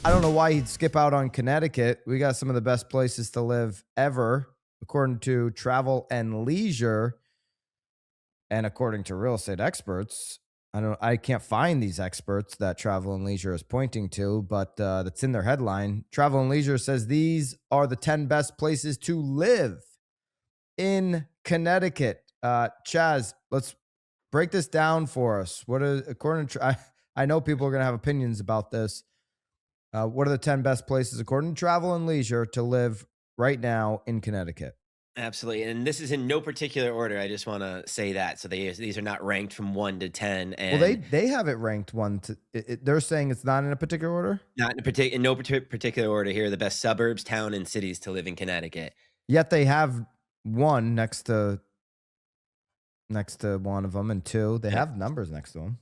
I don't know why he'd skip out on Connecticut. We got some of the best places to live ever, according to Travel and Leisure, and according to real estate experts. I can't find these experts that Travel and Leisure is pointing to, but that's in their headline. Travel and Leisure says these are the 10 best places to live in Connecticut. Chaz, let's break this down for us. What is, according to, I know people are going to have opinions about this. What are the 10 best places, according to Travel and Leisure, to live right now in Connecticut? Absolutely. And this is in no particular order. I just want to say that. So these are not ranked from 1 to 10 Well, and they have it ranked one to. They're saying it's not in a particular order. not in no particular order. Here are the best suburbs, town, and cities to live in Connecticut. Yet they have one next to one of them, and two. They have numbers next to them.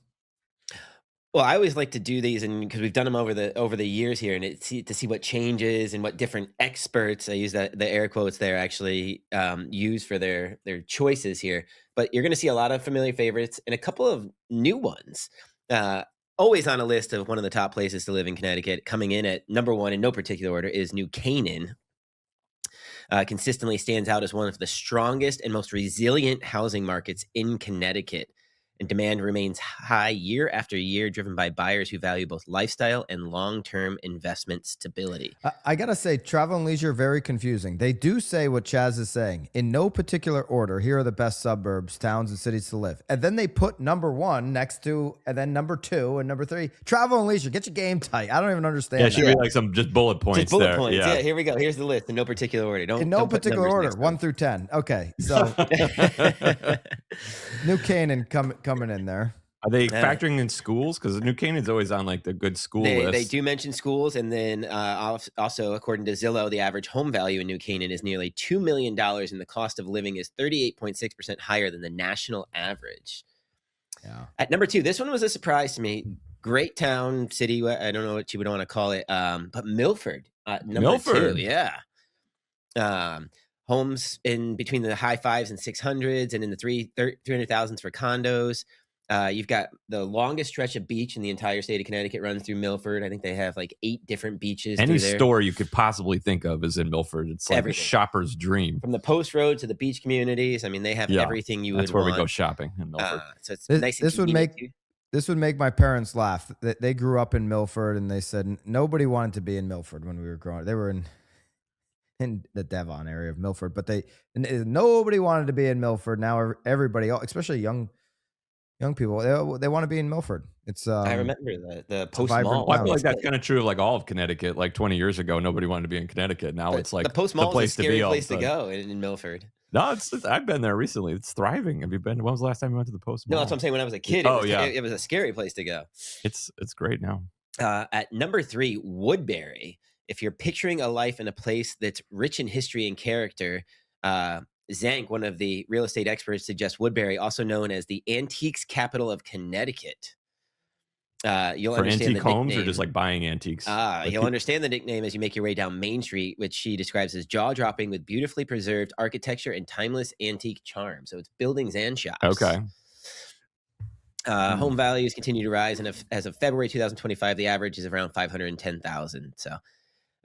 Well, I always like to do these, and because we've done them over the years here, and to see what changes and what different experts, I use the air quotes there, actually use for their choices here. But you're going to see a lot of familiar favorites and a couple of new ones. Always on a list of one of the top places to live in Connecticut. Coming in at number 1 in no particular order is New Canaan. Consistently stands out as one of the strongest and most resilient housing markets in Connecticut. And demand remains high year after year, driven by buyers who value both lifestyle and long-term investment stability. I got to say, Travel and Leisure, very confusing. They do say what Chaz is saying. In no particular order, here are the best suburbs, towns, and cities to live. And then they put number 1 next to, and then number 2 and number 3. Travel and Leisure, get your game tight. I don't even understand. Yeah, it should be like some just bullet points. Just bullet there. points. Yeah. Here we go. Here's the list in no particular order. In no particular order, 1 through 10. Okay, so New Canaan coming in there. Are they factoring in schools? Because New Canaan's always on like the good school list. They do mention schools, and then also according to Zillow, the average home value in New Canaan is nearly $2 million, and the cost of living is 38.6% higher than the national average. Yeah. At number 2, this one was a surprise to me. Great town, city. I don't know what you would want to call it, but Milford. Number 2, yeah. Homes in between the high 5s and 600s, and in the 300,000s for condos. You've got the longest stretch of beach in the entire state of Connecticut runs through Milford. I think they have like 8 different beaches. Any store you could possibly think of is in Milford. It's like everything. A shopper's dream. From the post road to the beach communities. I mean, they have everything you would want. That's where we go shopping in Milford. So it's nice. This would make my parents laugh. They grew up in Milford, and they said nobody wanted to be in Milford when we were growing up. They were in the Devon area of Milford, but nobody wanted to be in Milford. Now everybody, especially young people, they want to be in Milford. It's I remember the post mall. I feel like that's kind of true of like all of Connecticut. Like 20 years ago, nobody wanted to be in Connecticut. Now it's like the post mall is a scary place to be go in Milford. No, I've been there recently. It's thriving. Have you been? When was the last time you went to the post mall? No, that's what I'm saying. When I was a kid, it was a scary place to go. It's great now. At number 3, Woodbury. If you're picturing a life in a place that's rich in history and character, Zank, one of the real estate experts, suggests Woodbury, also known as the antiques capital of Connecticut. You'll For understand antique homes or just like buying antiques? You'll understand the nickname as you make your way down Main Street, which she describes as jaw-dropping with beautifully preserved architecture and timeless antique charm. So it's buildings and shops. Okay. Home values continue to rise, and as of February 2025, the average is around $510,000. So,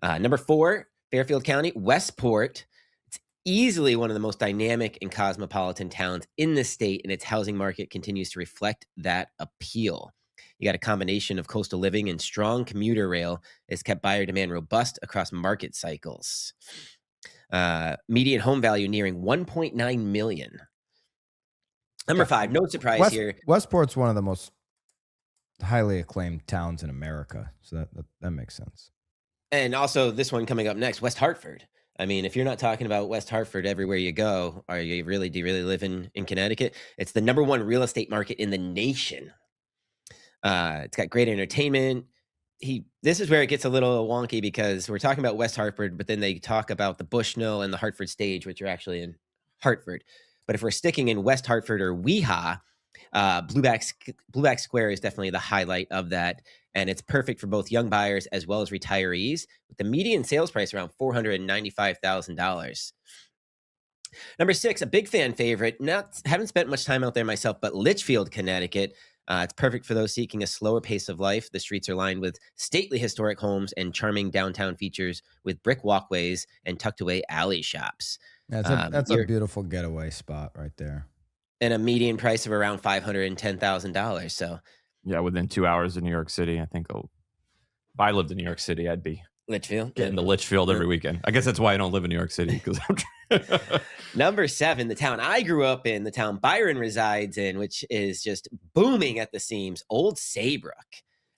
number 4, Fairfield County, Westport. It's easily one of the most dynamic and cosmopolitan towns in the state, and its housing market continues to reflect that appeal. You got a combination of coastal living and strong commuter rail has kept buyer demand robust across market cycles. Median home value nearing $1.9 million. Number 5, no surprise here. Westport's one of the most highly acclaimed towns in America, so that makes sense. And also this one coming up next, West Hartford. I mean, if you're not talking about West Hartford everywhere you go, do you really live in Connecticut? It's the number 1 real estate market in the nation. It's got great entertainment. This is where it gets a little wonky because we're talking about West Hartford, but then they talk about the Bushnell and the Hartford Stage, which are actually in Hartford. But if we're sticking in West Hartford or Weha, Blueback Square is definitely the highlight of that. And it's perfect for both young buyers as well as retirees, with the median sales price around $495,000. Number 6, a big fan favorite. Haven't spent much time out there myself, but Litchfield, Connecticut. It's perfect for those seeking a slower pace of life. The streets are lined with stately historic homes and charming downtown features with brick walkways and tucked away alley shops. That's a You're beautiful getaway spot right there. in a median price of around $510,000. So Yeah, within 2 hours of New York City, I think. If I lived in New York City, I'd be Litchfield. getting to Litchfield every weekend. I guess that's why I don't live in New York City, because Number 7, the town I grew up in, the town Byron resides in, which is just booming at the seams, Old Saybrook.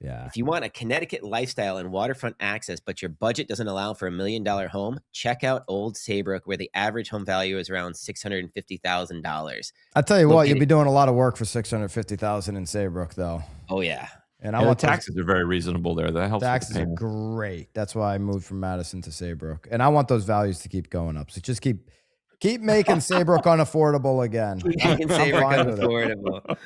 Yeah. If you want a Connecticut lifestyle and waterfront access, but your budget doesn't allow for $1 million home, check out Old Saybrook, where the average home value is around $650,000. I'll tell you what, you'll be doing a lot of work for $650,000 in Saybrook, though. Oh, yeah. And the taxes are very reasonable there. That helps. Taxes are great. That's why I moved from Madison to Saybrook, and I want those values to keep going up. So just keep making Saybrook unaffordable again. Keep making Saybrook unaffordable.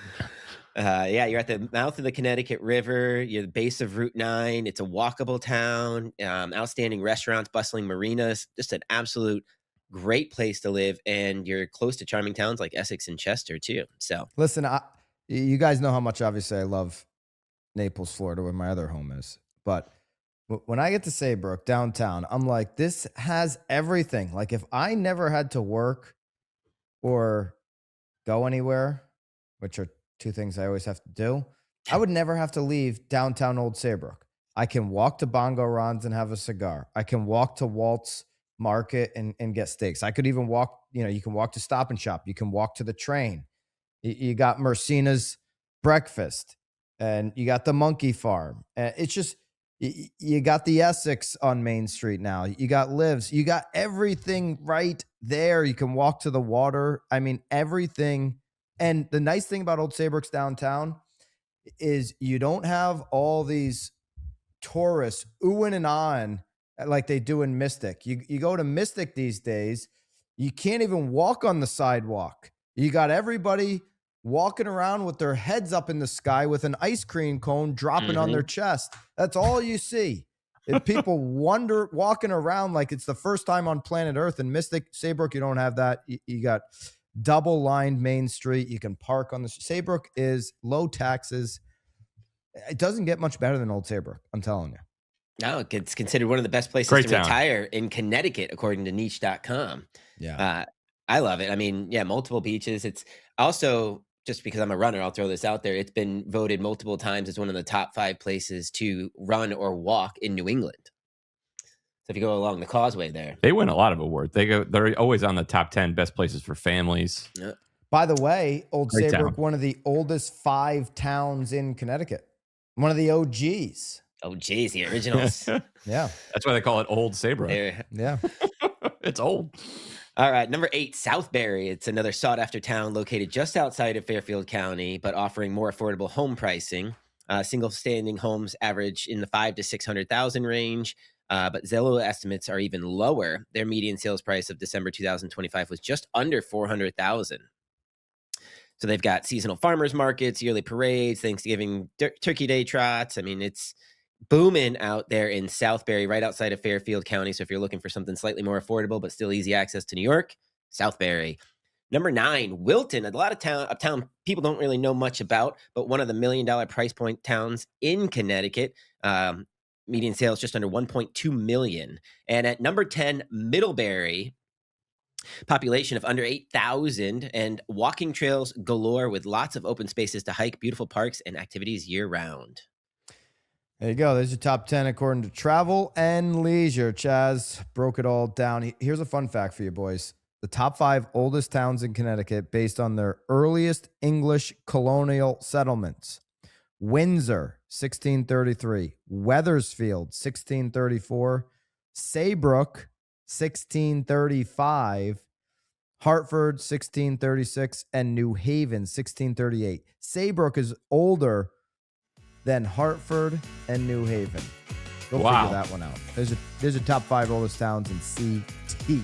Yeah, you're at the mouth of the Connecticut River. You're the base of Route 9. It's a walkable town. Outstanding restaurants, bustling marinas. Just an absolute great place to live, and you're close to charming towns like Essex and Chester too. So listen, you guys know how much obviously I love Naples, Florida, where my other home is. But when I get to Saybrook downtown, I'm like, this has everything. Like, if I never had to work or go anywhere, which are two things I always have to do, I would never have to leave downtown Old Saybrook. I can walk to Bongo Ron's and have a cigar. I can walk to Walt's Market and get steaks. I could even walk, you can walk to Stop and Shop. You can walk to the train. You got Mercina's breakfast. And you got the Monkey Farm. It's just, you got the Essex on Main Street now. You got Lives. You got everything right there. You can walk to the water. I mean, everything. And the nice thing about Old Saybrook's downtown is you don't have all these tourists oohing and ahhing like they do in Mystic. You go to Mystic these days, you can't even walk on the sidewalk. You got everybody walking around with their heads up in the sky with an ice cream cone dropping on their chest. That's all you see. If people walking around like it's the first time on planet Earth. In Mystic, Saybrook, you don't have that. You got double lined Main Street. You can park on the Saybrook is low taxes. It doesn't get much better than Old Saybrook. I'm telling you. No, it's considered one of the best places to retire in Connecticut, according to niche.com. Yeah. I love it. I mean, yeah, multiple beaches. It's also, just because I'm a runner, I'll throw this out there. It's been voted multiple times as one of the top 5 places to run or walk in New England. So if you go along the causeway there, they win a lot of awards. They're always on the top 10 best places for families. Yeah. By the way, Old Saybrook, one of the oldest 5 towns in Connecticut. One of the OGs. Oh, geez, the originals. Yeah. That's why they call it Old Saybrook. Yeah. It's old. All right, number 8, Southbury. It's another sought-after town located just outside of Fairfield County, but offering more affordable home pricing. Single-standing homes average in the $500,000 to $600,000 range, but Zillow estimates are even lower. Their median sales price of December 2025 was just under $400,000. So they've got seasonal farmers markets, yearly parades, Thanksgiving, Turkey Day trots. I mean, it's booming out there in Southbury, right outside of Fairfield County. So if you're looking for something slightly more affordable but still easy access to New York, Southbury. Number 9, Wilton. A lot of town people don't really know much about, but one of the $1 million price point towns in Connecticut. Median sales just under 1.2 million. And at number 10, Middlebury. Population of under 8,000 and walking trails galore with lots of open spaces to hike, beautiful parks, and activities year-round. There you go. There's your top 10 according to Travel and Leisure. Chaz broke it all down. Here's a fun fact for you boys. The top 5 oldest towns in Connecticut based on their earliest English colonial settlements. Windsor, 1633. Wethersfield, 1634. Saybrook, 1635. Hartford, 1636. And New Haven, 1638. Saybrook is older than Hartford and New Haven. Go figure that one out. There's a top 5 oldest towns in CT.